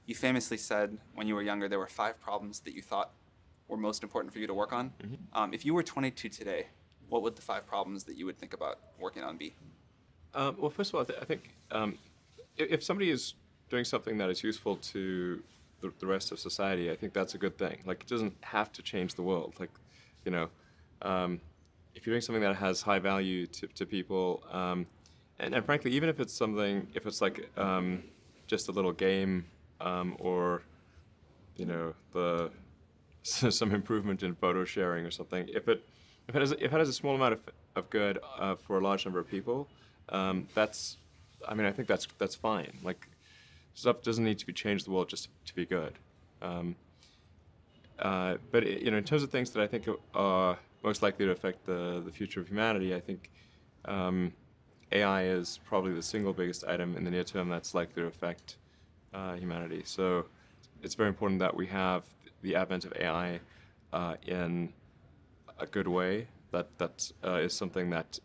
You famously said when you were younger there were 5 problems that you thought were most important for you to work on. If you were 22 today, what would the 5 problems that you would think about working on be? Well, first of all, I think if somebody is doing something that is useful to the rest of society, I think that's a good thing. Like, it doesn't have to change the world. Like, you know, if you're doing something that has high value to people, and frankly, even if it's something, if it's like just a little game, or the some improvement in photo sharing or something, if it has a small amount of good for a large number of people, that's, I think that's fine. Like, stuff doesn't need to be changed the world just to be good. But in terms of things that I think are most likely to affect the future of humanity, I think AI is probably the single biggest item in the near term that's likely to affect humanity. So it's very important that we have the advent of AI in a good way. That is something that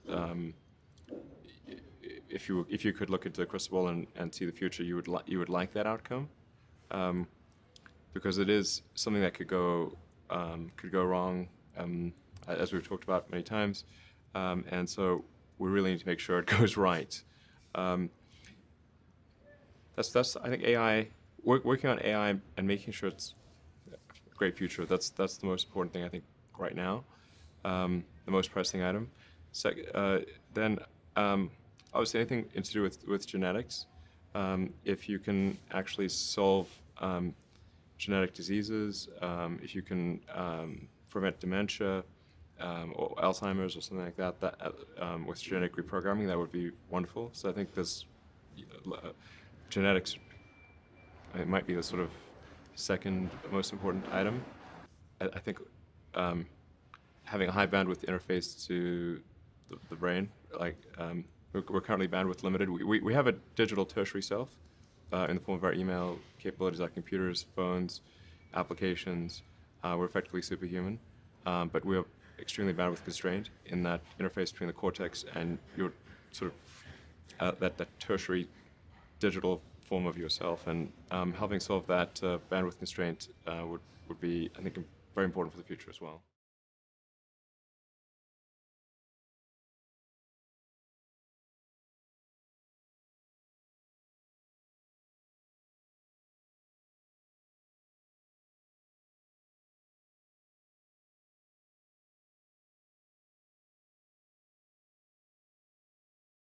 if you could look into the crystal ball and see the future, you would like that outcome, because it is something that could go wrong, as we've talked about many times, and so we really need to make sure it goes right. That's I think AI, working on AI and making sure it's a great future. That's the most important thing I think right now, the most pressing item. Then obviously anything to do with genetics. If you can actually solve genetic diseases, if you can prevent dementia or Alzheimer's or something like that, with genetic reprogramming, that would be wonderful. So I think there's genetics. It might be the sort of second most important item. I think having a high bandwidth interface to the brain, like we're currently bandwidth limited. We have a digital tertiary self in the form of our email capabilities, like computers, phones, applications. We're effectively superhuman, but we're extremely bandwidth constrained in that interface between the cortex and your sort of that tertiary digital form of yourself. And helping solve that bandwidth constraint would be, I think, very important for the future as well.